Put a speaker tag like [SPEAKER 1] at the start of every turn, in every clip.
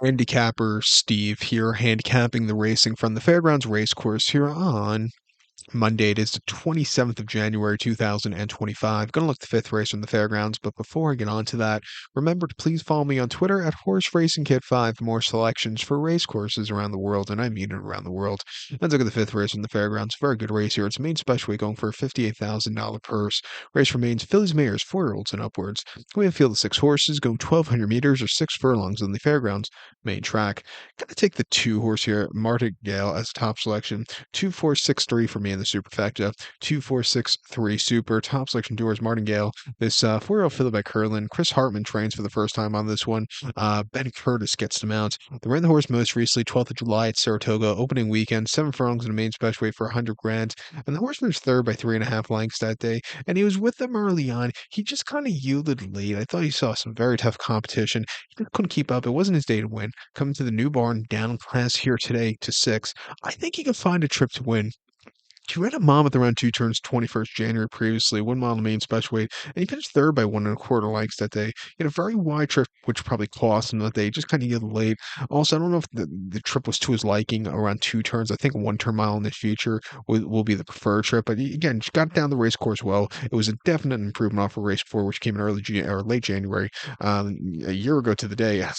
[SPEAKER 1] Handicapper Steve here, handicapping the racing from the Fairgrounds Racecourse here on Monday. It is the 27th of January, 2025. Going to look at the fifth race from the fairgrounds, but before I get on to that, remember to please follow me on Twitter at Horse Racing Kit 5 for more selections for race courses around the world, and I mean it around the world. Let's look at the fifth race from the fairgrounds. Very good race here. It's a main special weight going for a $58,000 purse. Race remains fillies, mares, 4-year-olds, and upwards. We have a field of 6 horses going 1,200 meters or 6 furlongs on the fairgrounds main track. Gonna take the 2 horse here, Martingale, as top selection. 2-4-6-3 for me in the superfecta. 2-4-6-3 super. Top selection doors Martingale. This 4-year-old filly by Curlin. Chris Hartman trains for the first time on this one. Ben Curtis gets the mount. They ran the horse most recently, 12th of July at Saratoga, opening weekend. 7 furlongs in a main special weight for 100 grand. And the horse finished third by 3.5 lengths that day. And he was with them early on. He just kind of yielded late. I thought he saw some very tough competition. He just couldn't keep up. It wasn't his day to win. Coming to the new barn, down class here today to 6. I think he can find a trip to win. He ran a Monmouth around 2 turns, 21st January previously, 1 mile main special weight, and he finished third by 1.25 lengths that day. He had a very wide trip, which probably cost him that day. Just kind of yielded late. Also, I don't know if the trip was to his liking around 2 turns. I think 1 turn mile in the future will be the preferred trip. But again, just got down the race course well. It was a definite improvement off of race 4, which came in or late January, a year ago to the day at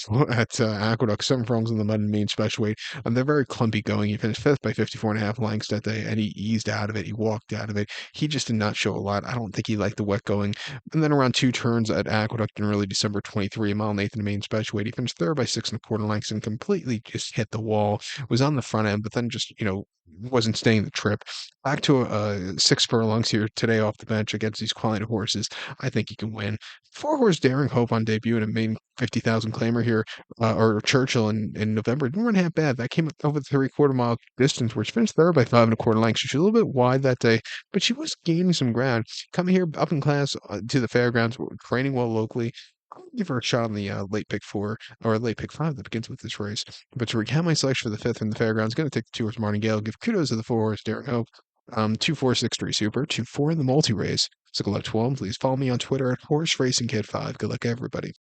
[SPEAKER 1] Aqueduct. 7 furlongs in the mud and main special weight. They're very clumpy going. He finished fifth by 54.5 lengths that day, and he eased out of it. He walked out of it. He just did not show a lot. I don't think he liked the wet going. And then around 2 turns at Aqueduct in early December 23, a mile and eighth in the main special weight, he finished third by 6.25 lengths and completely just hit the wall. Was on the front end, but then just, wasn't staying the trip. Back to 6 furlongs here today off the bench against these quality horses. I think he can win. 4 horse Daring Hope on debut in a main 50,000 claimer here, or Churchill in November. Didn't run half bad. That came up over the 3/4 mile distance, where she finished third by 5.25 lengths. She was a little bit wide that day, but she was gaining some ground. Coming here up in class to the fairgrounds, training well locally. I'm gonna give her a shot on the late pick 4 or late pick 5 that begins with this race. But to recount my selection for the fifth in the fairgrounds, going to take the 2 horse Martingale. Give kudos to the 4 horse Daring Hope. 2-4-6-3 super, 2-4 in the multi race. So good luck to all. Please follow me on Twitter at Horse Racing Kid 5. Good luck, everybody.